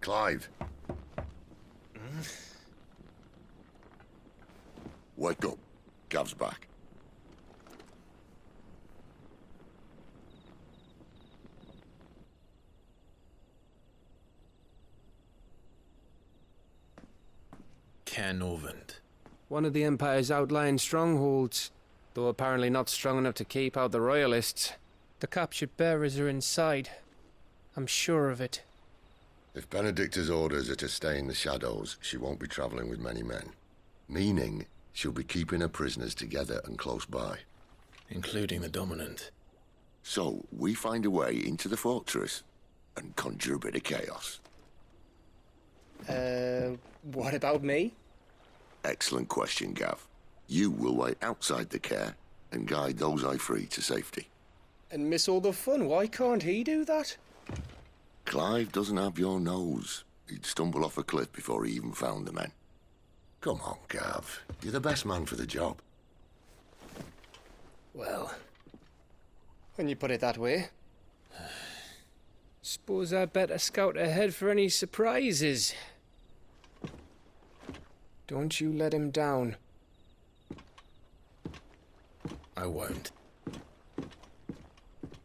Clive. Wake up. Gav's back. Canovant. One of the Empire's outlying strongholds, though apparently not strong enough to keep out the Royalists. The captured bearers are inside. I'm sure of it. If Benedicta's orders are to stay in the shadows, she won't be travelling with many men. Meaning, she'll be keeping her prisoners together and close by. Including the Dominant. So, we find a way into the fortress and conjure a bit of chaos. What about me? Excellent question, Gav. You will wait outside the care and guide those I free to safety. And miss all the fun, why can't he do that? Clive doesn't have your nose. He'd stumble off a cliff before he even found the men. Come on, Gav. You're the best man for the job. Well, when you put it that way. Suppose I'd better scout ahead for any surprises. Don't you let him down. I won't.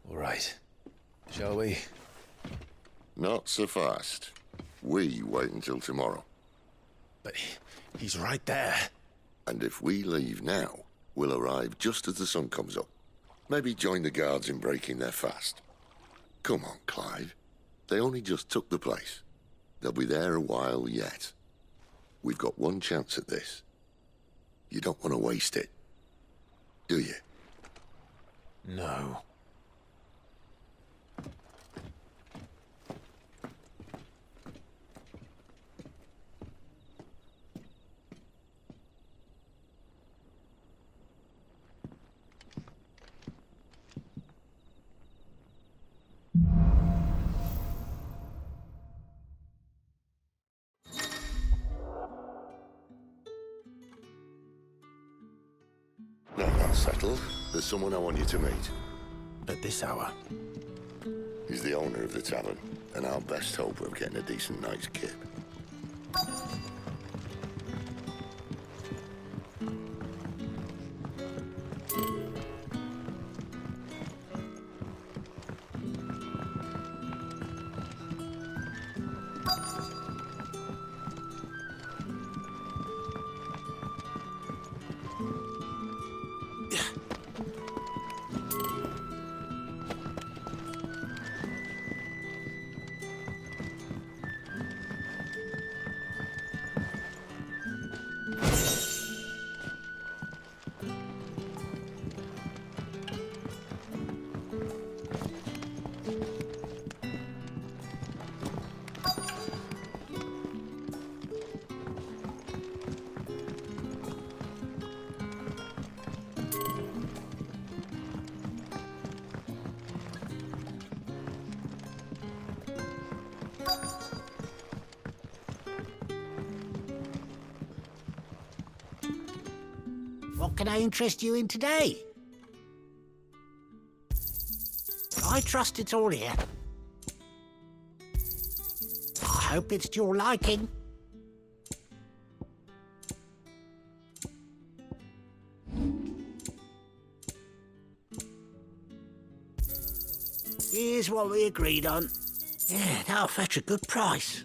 All right. Shall we? Not so fast. We wait until tomorrow. But he's right there. And if we leave now, we'll arrive just as the sun comes up. Maybe join the guards in breaking their fast. Come on, Clive. They only just took the place. They'll be there a while yet. We've got one chance at this. You don't want to waste it, do you? No. No, that's settled. There's someone I want you to meet. At this hour? He's the owner of the tavern, and our best hope of getting a decent night's kip. What can I interest you in today? I trust it's all here. I hope it's to your liking. Here's what we agreed on. Yeah, that'll fetch a good price.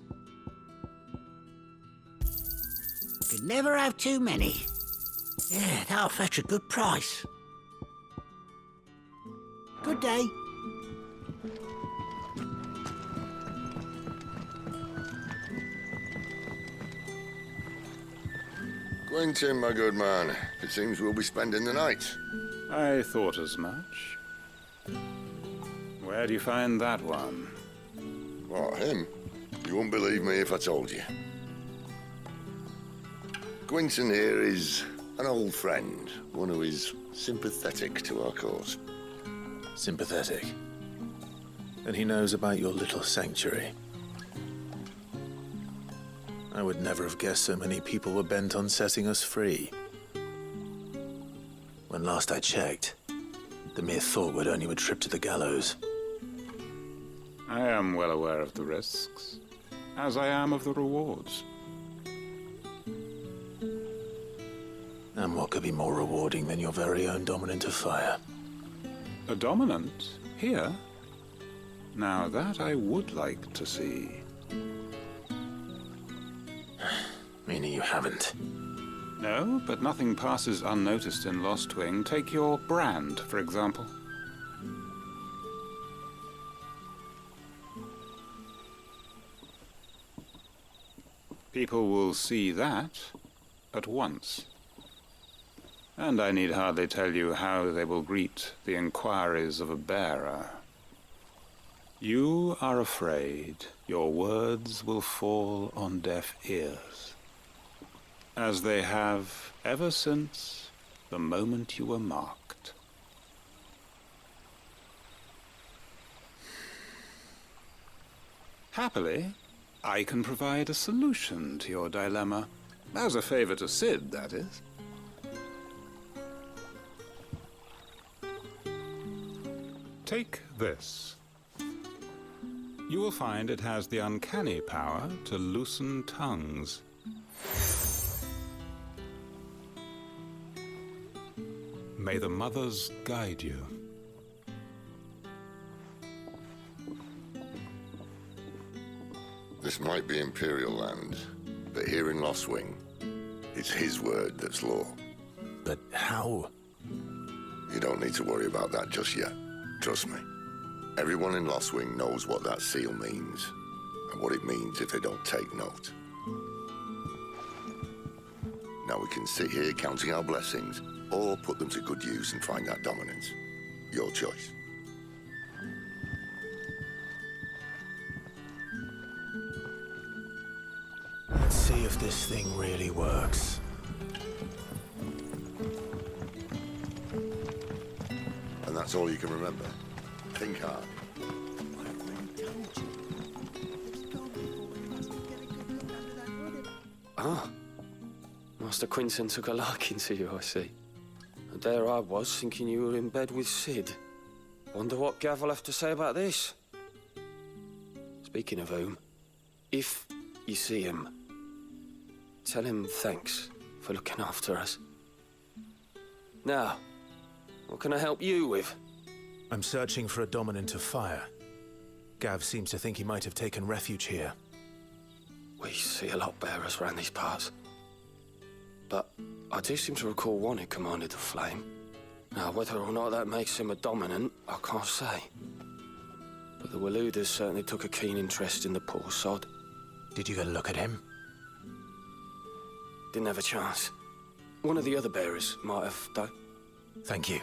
Could never have too many. Yeah, that'll fetch a good price. Good day. Quentin, my good man. It seems we'll be spending the night. I thought as much. Where do you find that one? What, him? You wouldn't believe me if I told you. Quentin here is an old friend, one who is sympathetic to our cause. Sympathetic. And he knows about your little sanctuary. I would never have guessed so many people were bent on setting us free. When last I checked, the mere thought would earn you a trip to the gallows. I am well aware of the risks, as I am of the rewards. And what could be more rewarding than your very own dominant of fire? A dominant? Here? Now that I would like to see. Meaning you haven't. No, but nothing passes unnoticed in Lost Wing. Take your brand, for example. People will see that at once. And I need hardly tell you how they will greet the inquiries of a bearer. You are afraid your words will fall on deaf ears, as they have ever since the moment you were marked. Happily, I can provide a solution to your dilemma. As a favor to Sid, that is. Take this. You will find it has the uncanny power to loosen tongues. May the mothers guide you. This might be Imperial land, but here in Lost Wing, it's his word that's law. But how? You don't need to worry about that just yet. Trust me. Everyone in Lost Wing knows what that seal means, and what it means if they don't take note. Now we can sit here counting our blessings, or put them to good use and find that dominance. Your choice. Let's see if this thing really works. And that's all you can remember. Think hard. Ah, Master Quinton took a liking to you, I see. And there I was, thinking you were in bed with Sid. Wonder what Gav will have to say about this. Speaking of whom, if you see him, tell him thanks for looking after us. Now, what can I help you with? I'm searching for a dominant of fire. Gav seems to think he might have taken refuge here. We see a lot bearers around these parts. But I do seem to recall one who commanded the flame. Now, whether or not that makes him a dominant, I can't say. But the Waluders certainly took a keen interest in the poor sod. Did you get a look at him? Didn't have a chance. One of the other bearers might have, though. Thank you.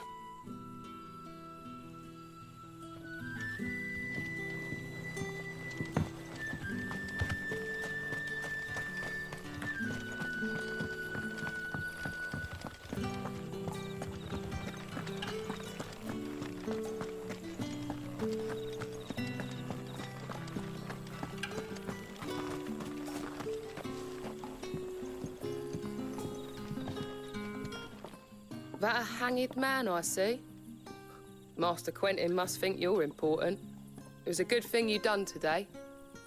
That a hanged man, I see. Master Quentin must think you're important. It was a good thing you done today,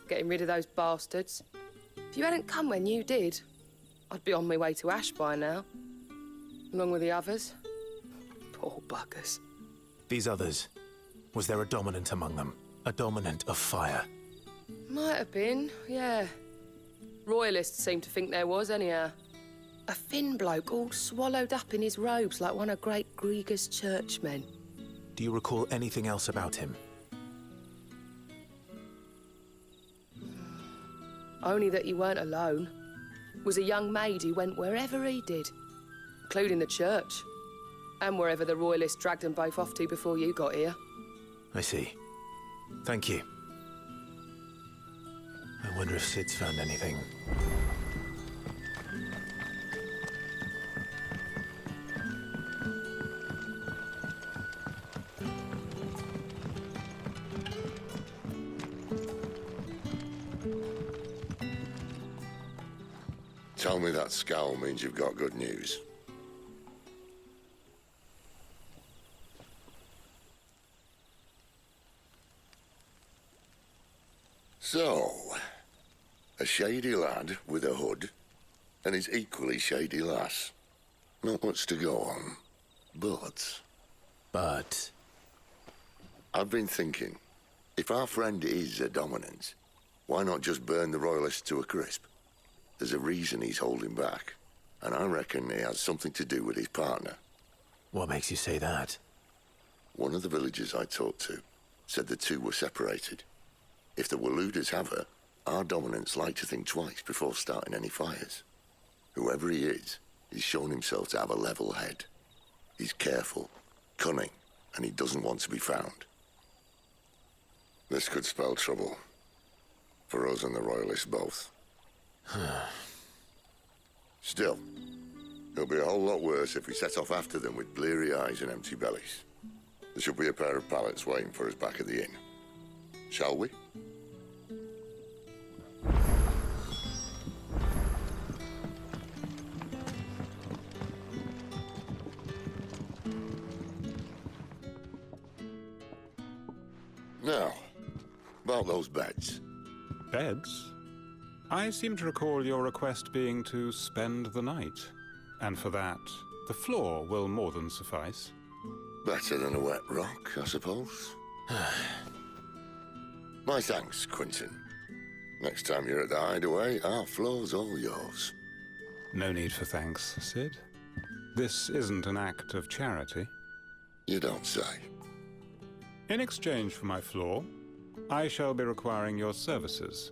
getting rid of those bastards. If you hadn't come when you did, I'd be on my way to Ash by now, along with the others. Poor buggers. These others, was there a dominant among them? A dominant of fire? Might have been, yeah. Royalists seem to think there was, anyhow. A thin bloke all swallowed up in his robes like one of Great Gregor's churchmen. Do you recall anything else about him? Only that he weren't alone. Was a young maid who went wherever he did, including the church, and wherever the Royalists dragged them both off to before you got here. I see. Thank you. I wonder if Sid's found anything. Tell me that scowl means you've got good news. So, a shady lad with a hood, and his equally shady lass. Not much to go on, but... But... I've been thinking, if our friend is a dominant, why not just burn the Royalists to a crisp? There's a reason he's holding back, and I reckon he has something to do with his partner. What makes you say that? One of the villagers I talked to said the two were separated. If the Waluders have her, our dominants like to think twice before starting any fires. Whoever he is, he's shown himself to have a level head. He's careful, cunning, and he doesn't want to be found. This could spell trouble. For us and the Royalists both. Still, it'll be a whole lot worse if we set off after them with bleary eyes and empty bellies. There should be a pair of pallets waiting for us back at the inn. Shall we? Now, about those beds. Beds? I seem to recall your request being to spend the night. And for that, the floor will more than suffice. Better than a wet rock, I suppose. My thanks, Quentin. Next time you're at the hideaway, our floor's all yours. No need for thanks, Sid. This isn't an act of charity. You don't say. In exchange for my floor, I shall be requiring your services.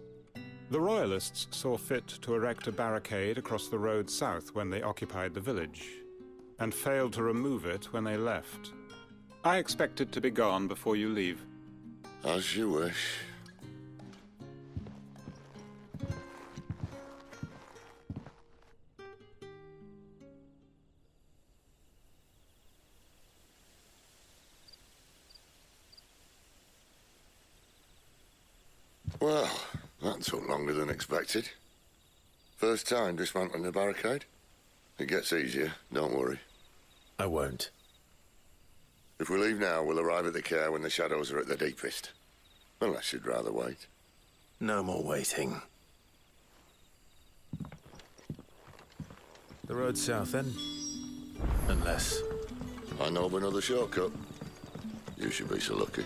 The Royalists saw fit to erect a barricade across the road south when they occupied the village, and failed to remove it when they left. I expect it to be gone before you leave. As you wish. Well, that took longer than expected. First time dismantling a barricade? It gets easier, don't worry. I won't. If we leave now, we'll arrive at the care when the shadows are at their deepest. Unless you'd rather wait. No more waiting. The road south, then? Unless... I know of another shortcut. You should be so lucky.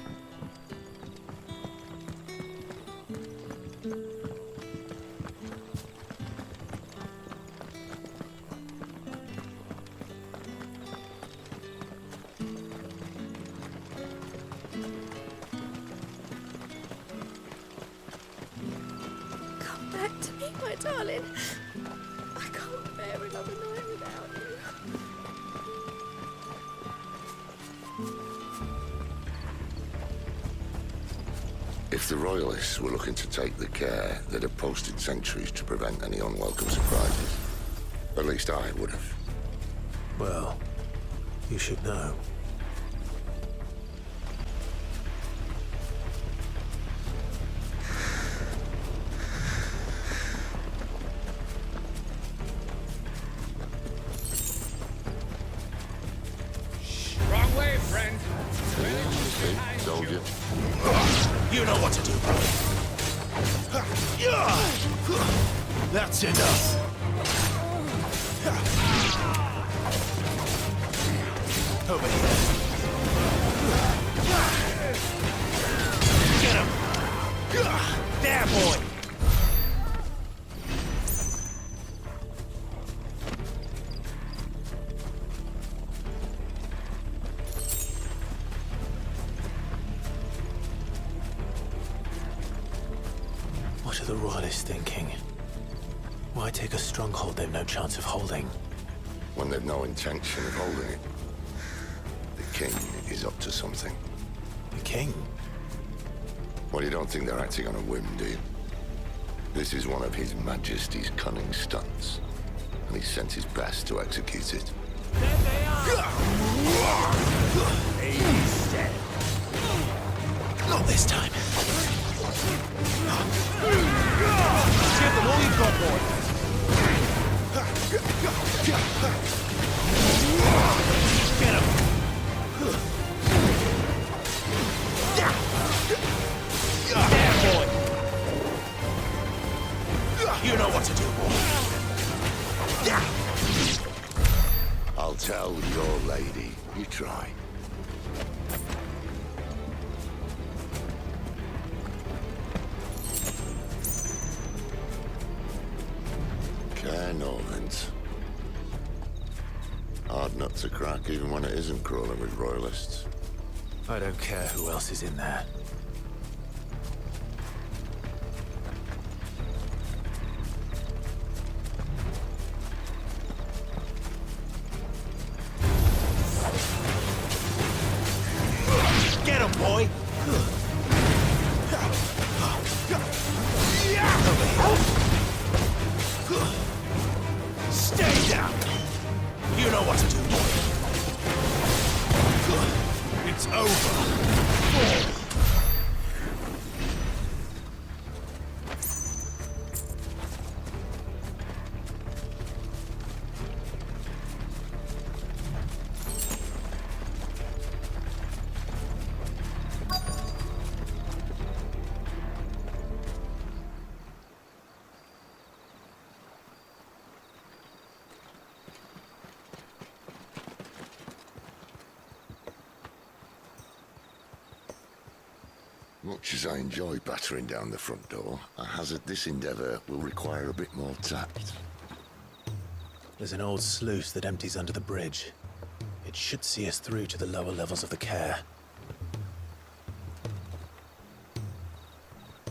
Come back to me, my darling. I can't bear another night without you. If the Royalists were looking to take the care, they'd have posted sentries to prevent any unwelcome surprises. At least I would have. Well, you should know. Wrong way, friend. You know what to do, boy. That's enough. Over here. Get him! There, boy! What are the Royalists thinking? Why take a stronghold they've no chance of holding? When they've no intention of holding it. The king is up to something. The king? Well, you don't think they're acting on a whim, do you? This is one of His Majesty's cunning stunts, and he sent his best to execute it. There they are! Easy. Not this time. Give them all you've got, boy. Get him! There, boy! You know what to do, boy. I'll tell your lady. You try. Care Norvins. Hard nut to crack, even when it isn't crawling with royalists. I don't care who else is in there. Get him, boy! Stay down! You know what to do, boy. It's over. Much as I enjoy battering down the front door, I hazard this endeavour will require a bit more tact. There's an old sluice that empties under the bridge. It should see us through to the lower levels of the care.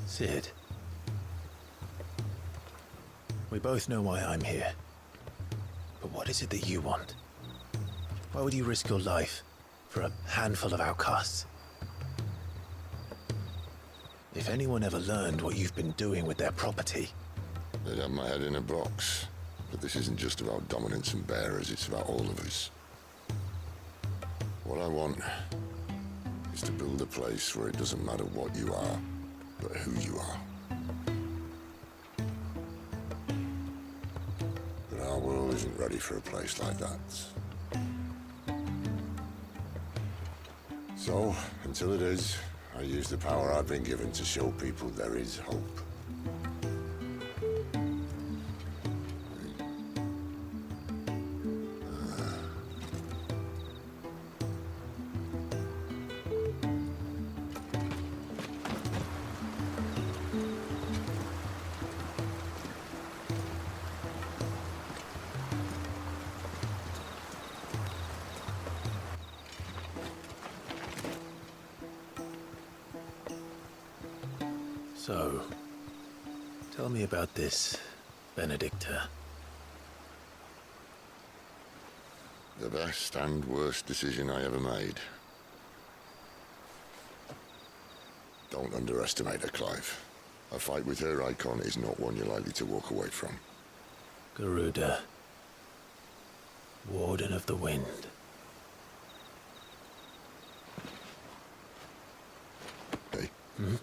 Sid. We both know why I'm here. But what is it that you want? Why would you risk your life for a handful of outcasts? If anyone ever learned what you've been doing with their property... They'd have my head in a box. But this isn't just about dominance and bearers, it's about all of us. What I want is to build a place where it doesn't matter what you are, but who you are. But our world isn't ready for a place like that. So, until it is, I use the power I've been given to show people there is hope. So, tell me about this, Benedicta. The best and worst decision I ever made. Don't underestimate her, Clive. A fight with her icon is not one you're likely to walk away from. Garuda. Warden of the Wind. Hey? Hmm?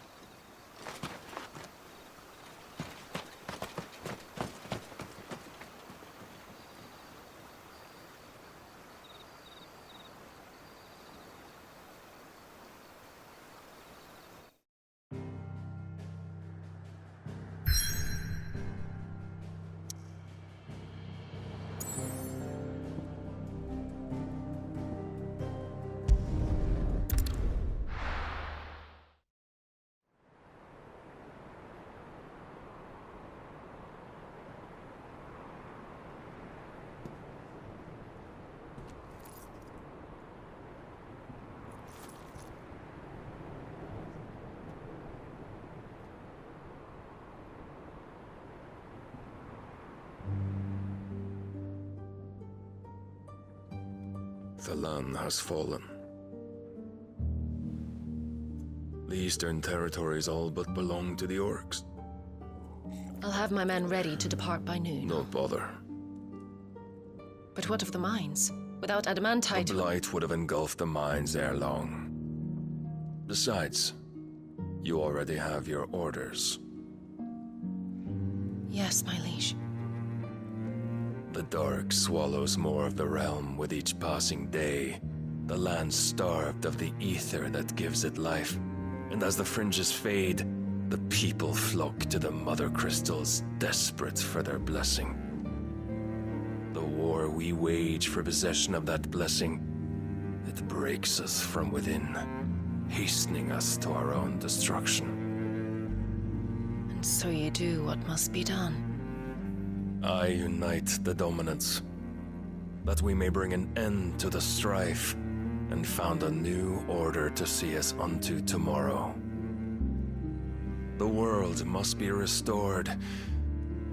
The land has fallen. The Eastern Territories all but belong to the orcs. I'll have my men ready to depart by noon. Don't bother. But what of the mines? Without adamantite... The blight would have engulfed the mines ere long. Besides, you already have your orders. Yes, my liege. The dark swallows more of the realm with each passing day. The land starved of the ether that gives it life. And as the fringes fade, the people flock to the mother crystals, desperate for their blessing. The war we wage for possession of that blessing, it breaks us from within, hastening us to our own destruction. And so you do what must be done. I unite the dominants, that we may bring an end to the strife, and found a new order to see us unto tomorrow. The world must be restored,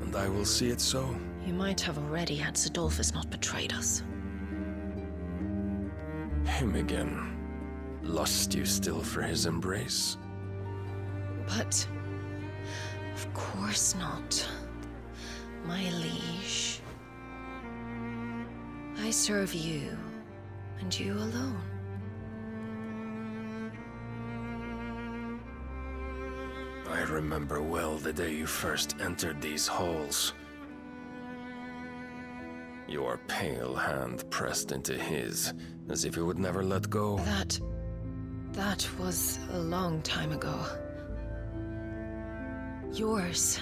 and I will see it so. You might have already had Sidolphus not betrayed us. Him again. Lust you still for his embrace? But... of course not, my liege. I serve you, and you alone. I remember well the day you first entered these halls. Your pale hand pressed into his, as if you would never let go. That was a long time ago. Yours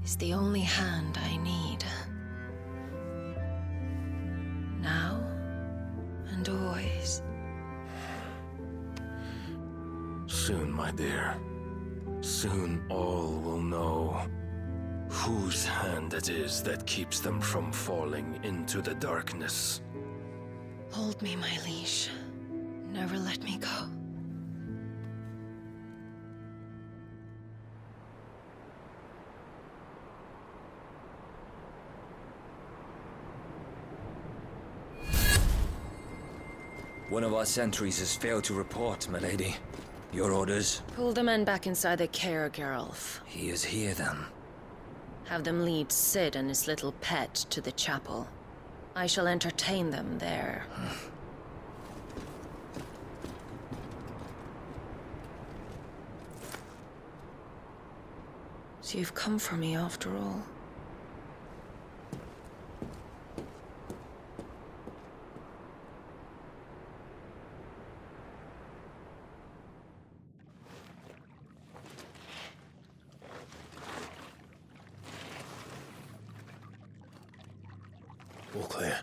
is the only hand I need. Now and always. Soon, my dear. Soon all will know whose hand it is that keeps them from falling into the darkness. Hold me, my liege. Never let me go. One of our sentries has failed to report, my lady. Your orders? Pull the men back inside the care, Geralf. He is here, then. Have them lead Sid and his little pet to the chapel. I shall entertain them there. So you've come for me after all. All clear.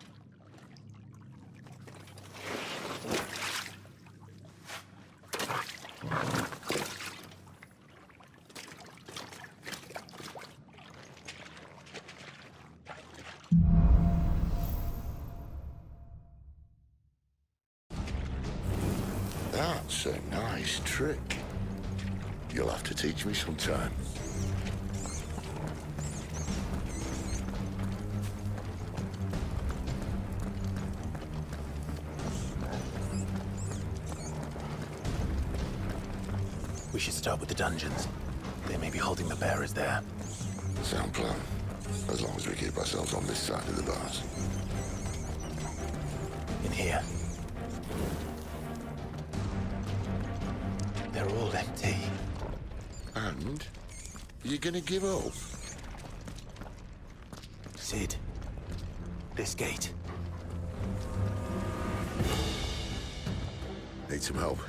That's a nice trick. You'll have to teach me sometime. We should start with the dungeons. They may be holding the bearers there. Sound plan. As long as we keep ourselves on this side of the bars. In here. They're all empty. And? You're gonna give up? Sid. This gate. Need some help?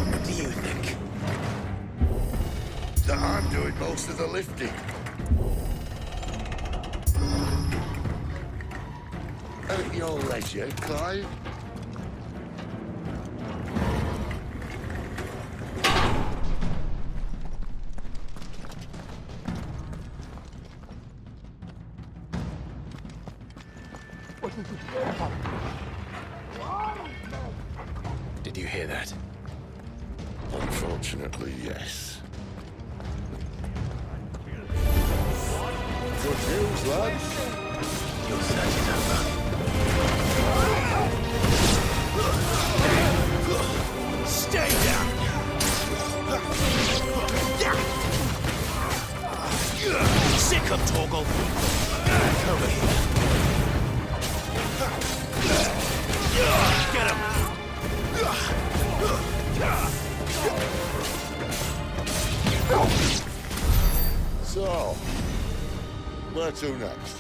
What do you think? That I'm doing most of the lifting. At your leisure, Clive. Did you hear that? Unfortunately, yes. Good news, lads. Your search is over. Stay down! Sick of Torgal! Over here. Get him! So, where to next?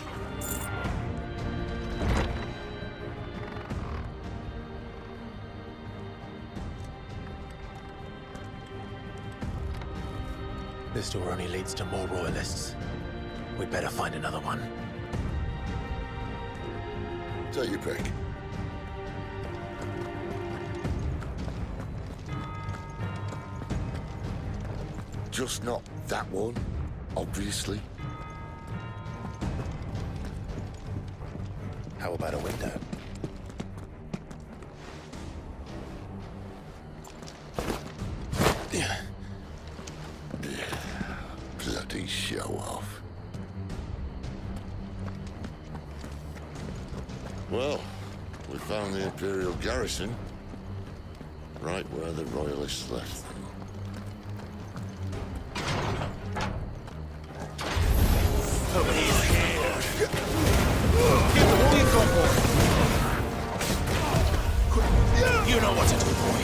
This door only leads to more royalists. We'd better find another one. Take your pick. Just not that one, obviously. How about a window? Bloody show off. Well, we found the Imperial garrison, right where the Royalists left them. Over here! Get the wall you've got, boy! You know what to do, boy!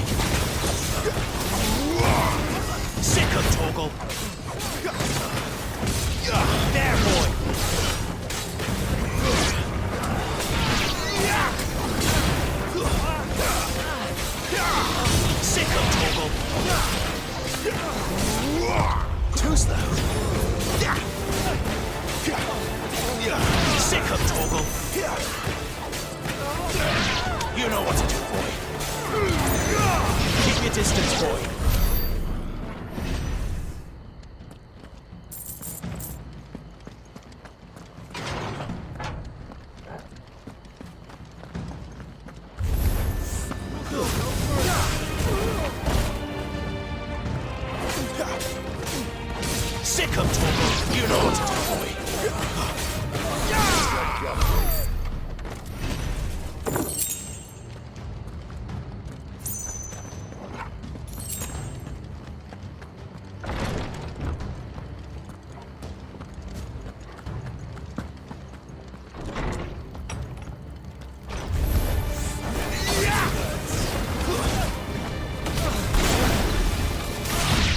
Sick of Torgal! There, boy! Sick of Torgal! Too slow! Sick of Torgal! You know what to do, boy! Keep your distance, boy! Sick of Torgal! You know what to do, boy!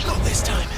Not this time.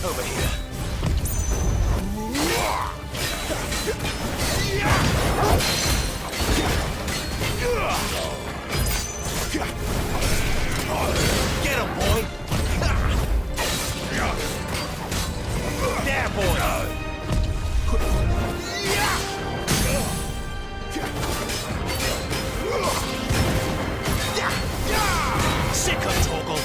Over here. Get him, boy! There, boy! Sick of Torgal!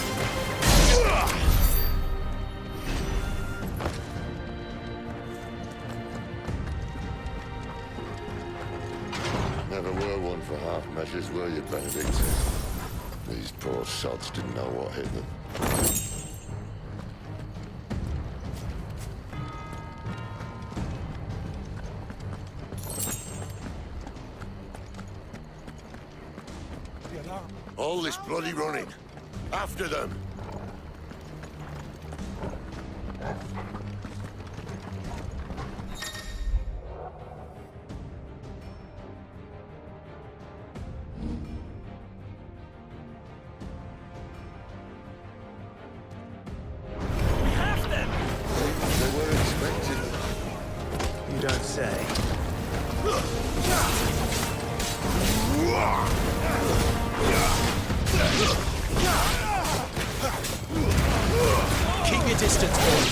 Never were one for half measures, were you, Benedict? These poor sods didn't know what hit them. All this bloody running. After them. We have them! They were expecting them. You don't say. Keep your distance, boy.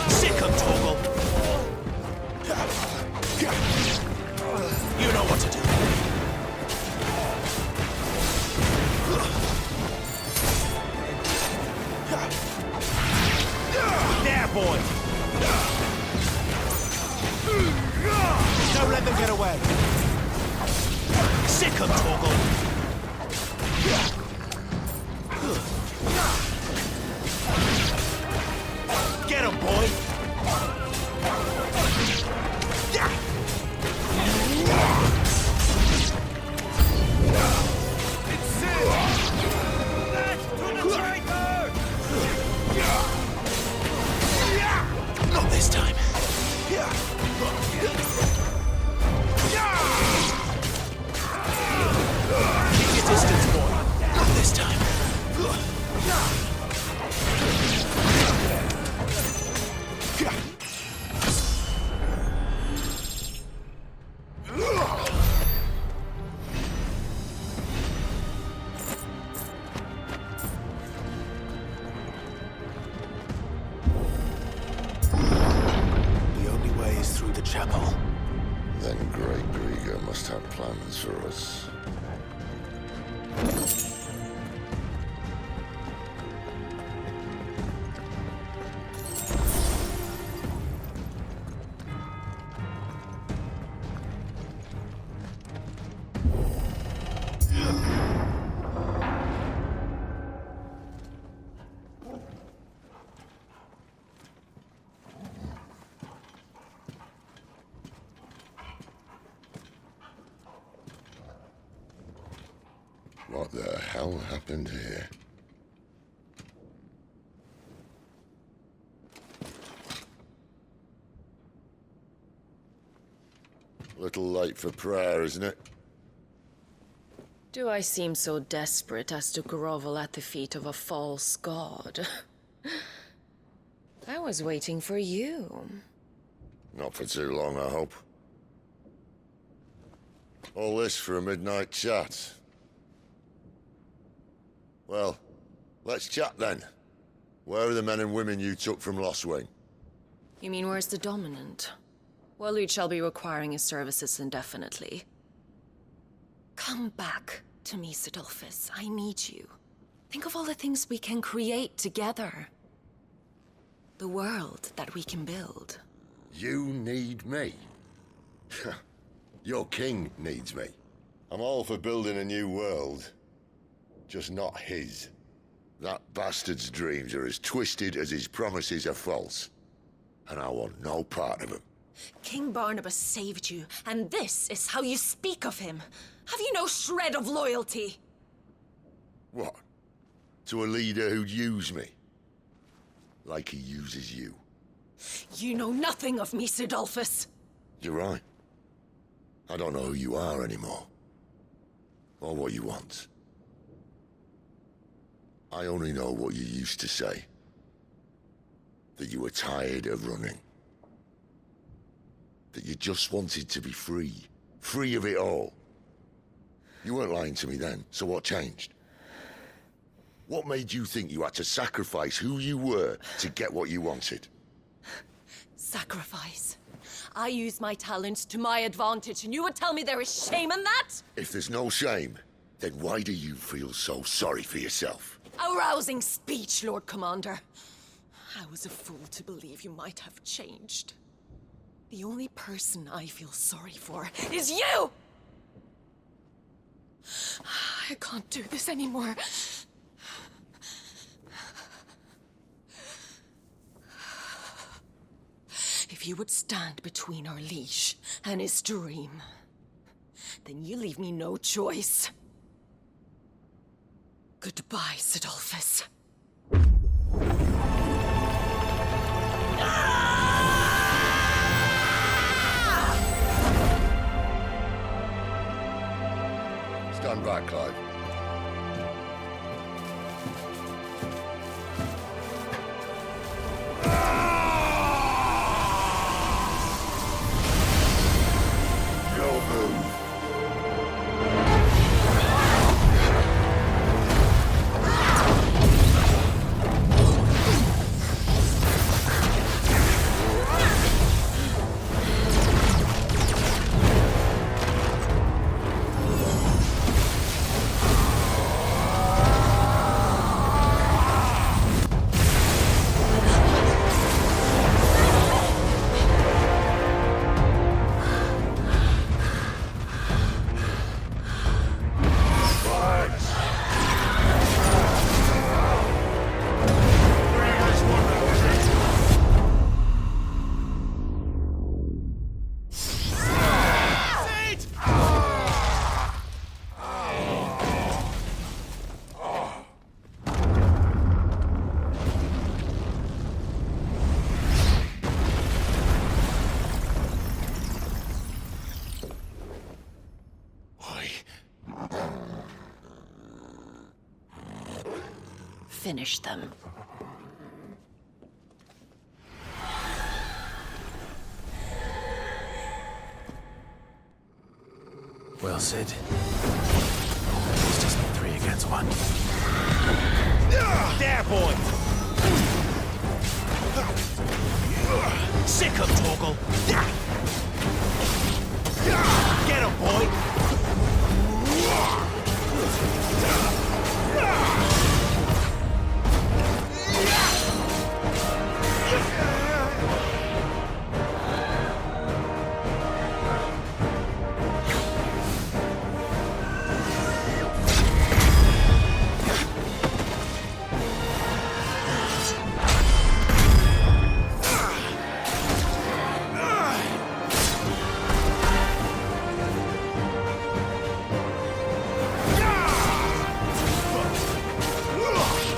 Sick of Torgal. You know what to do. There, boy. Don't let them get away. Sick of Torgal. Get him, boy. It's Sid! That's to the traitor! Not this time. Keep your distance, boy. Not this time. The only way is through the chapel. Then Great Grieger must have plans for us. What the hell happened here? Little late for prayer, isn't it? Do I seem so desperate as to grovel at the feet of a false god? I was waiting for you. Not for too long, I hope. All this for a midnight chat. Well, let's chat then. Where are the men and women you took from Lostwing? You mean where's the dominant? Waleed shall be requiring his services indefinitely. Come back to me, Sidolphus. I need you. Think of all the things we can create together. The world that we can build. You need me? Your king needs me. I'm all for building a new world. Just not his. That bastard's dreams are as twisted as his promises are false. And I want no part of them. King Barnabas saved you, and this is how you speak of him. Have you no shred of loyalty? What? To a leader who'd use me? Like he uses you? You know nothing of me, Sidolphus. You're right. I don't know who you are anymore, or what you want. I only know what you used to say. That you were tired of running. That you just wanted to be free. Free of it all. You weren't lying to me then, so what changed? What made you think you had to sacrifice who you were to get what you wanted? Sacrifice? I use my talents to my advantage, and you would tell me there is shame in that? If there's no shame, then why do you feel so sorry for yourself? A rousing speech, Lord Commander. I was a fool to believe you might have changed. The only person I feel sorry for is you! I can't do this anymore. If you would stand between our liege and his dream, then you leave me no choice. Goodbye, Sidolphus. Stand back, Clive. No move. Finish them. Well, Sid. It's just 3 against 1. There, boy! Sick of Torgal! Get him, boy!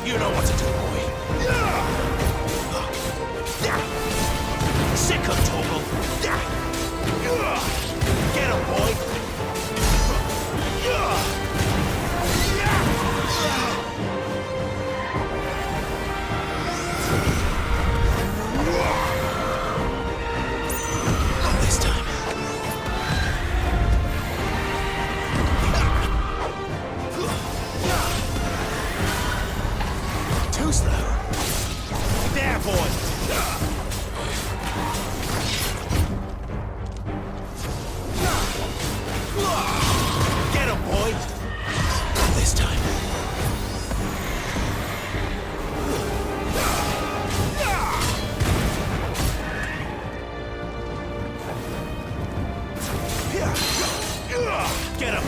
You know what to do, boy. Sick of Torgal. Get him, boy. Not this time. Too slow. There, boy. Get him, boy. Not this time. Get him.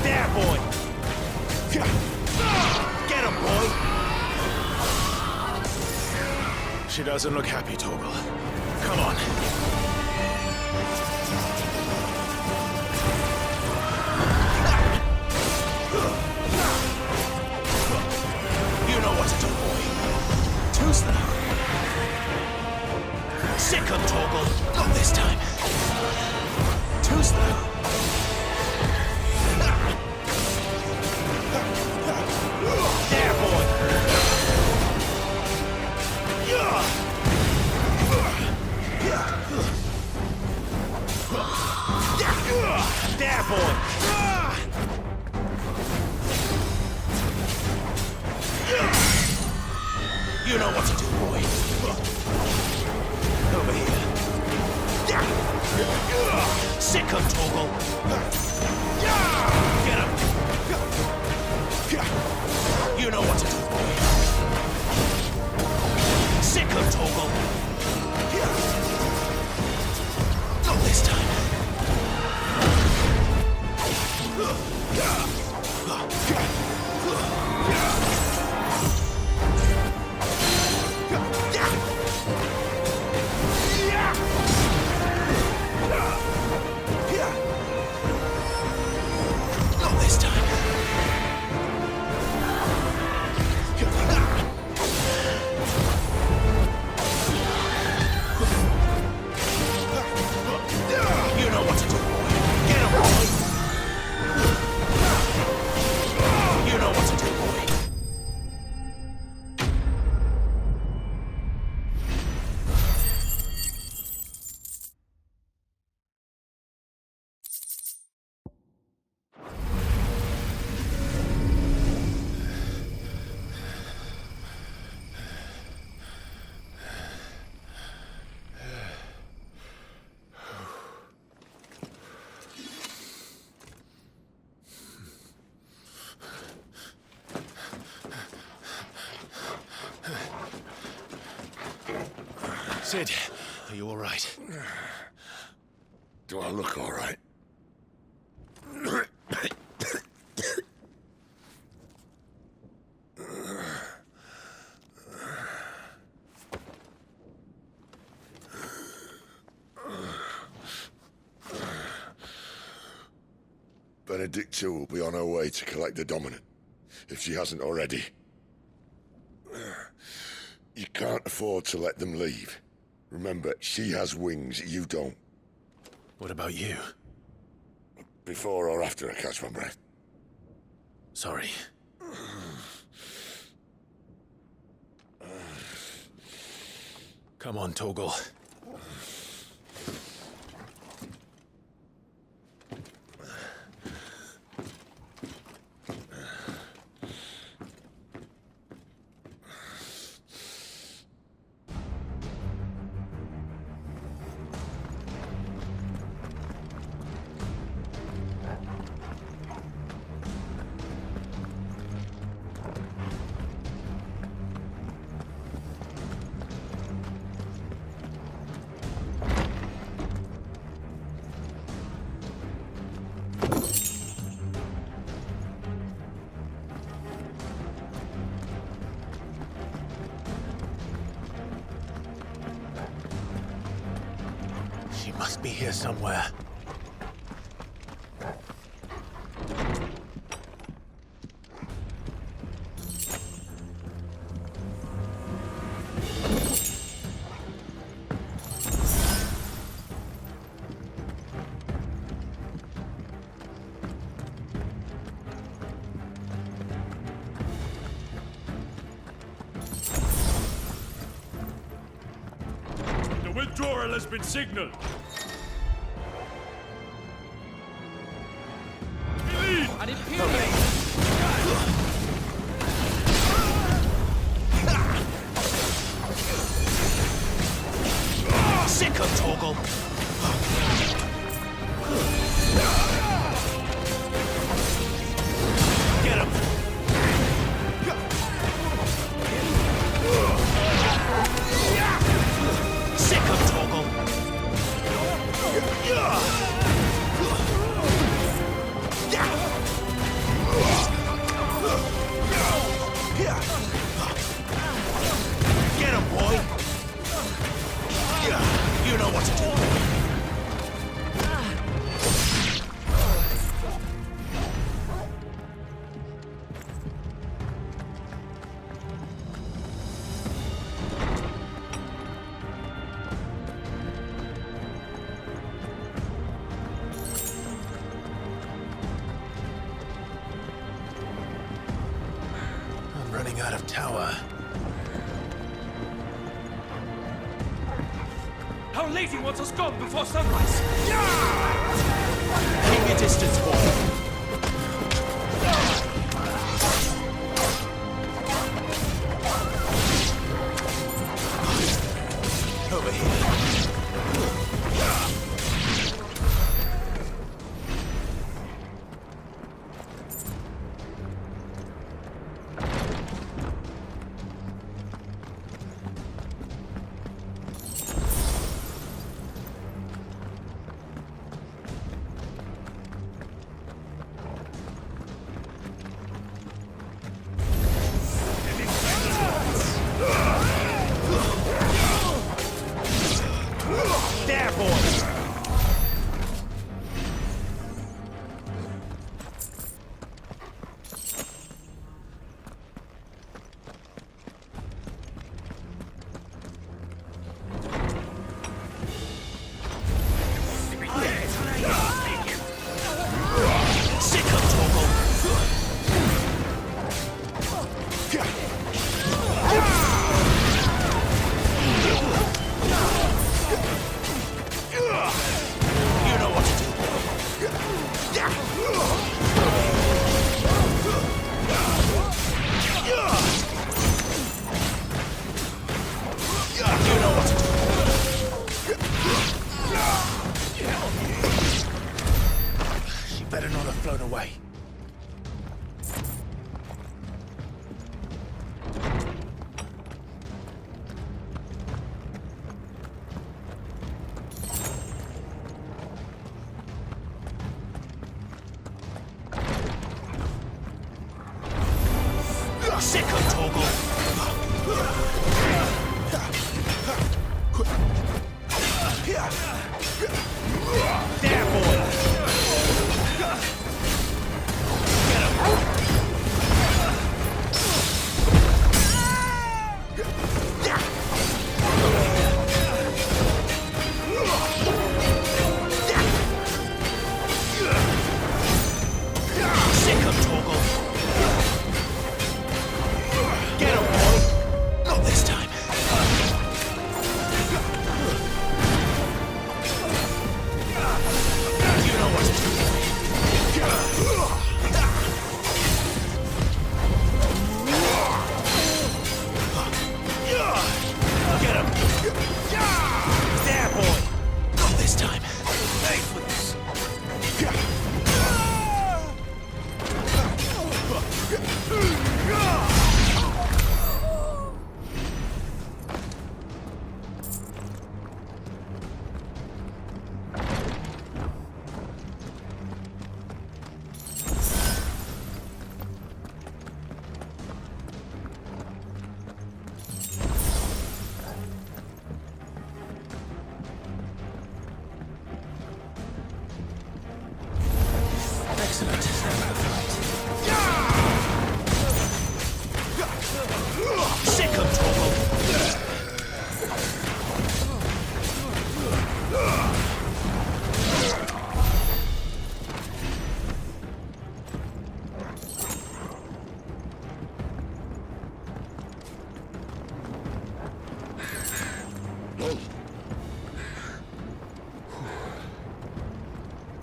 There, boy. Get him, boy. She doesn't look happy, Torgal. Come on. You know what to do, boy. Too slow. Sick of Torgal. Not this time. Too slow. There, boy! You know what to do, boy. Over here. Sick him, Torgal. Get him. You know what to do, boy. Sick him, Torgal. Not this time. Not this time. You know what to do, boy. Get him, boy. You know what to do, boy. Sid, are you all right? Do I look all right? Benedicta will be on her way to collect the Dominant, if she hasn't already. You can't afford to let them leave. Remember, she has wings, you don't. What about you? Before or after I catch my breath? Sorry. Come on, Torgal. She must be here somewhere. The withdrawal has been signaled. An Imperial! Sick of Torgal. Get him. Sick of Torgal. Get him, boy. You know what to do. I'm running out of tower. Our lady wants us gone before sunrise! Keep your distance, boy. Over here. There, boys! Sick of Toggle! You know what to do, boy. You know what to do. She better not have flown away. Sick of Toggle! There, boy! Get him! Sick of Toggle! Get him, boy! Not this time. You know what to do, boy. Get him! There, boy! Not this time. Hey, with this. Excellent. Sick of Toggle!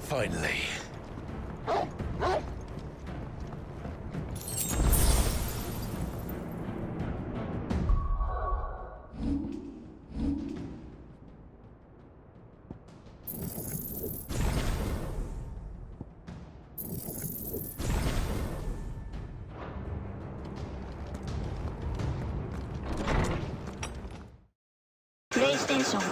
Finally. PlayStation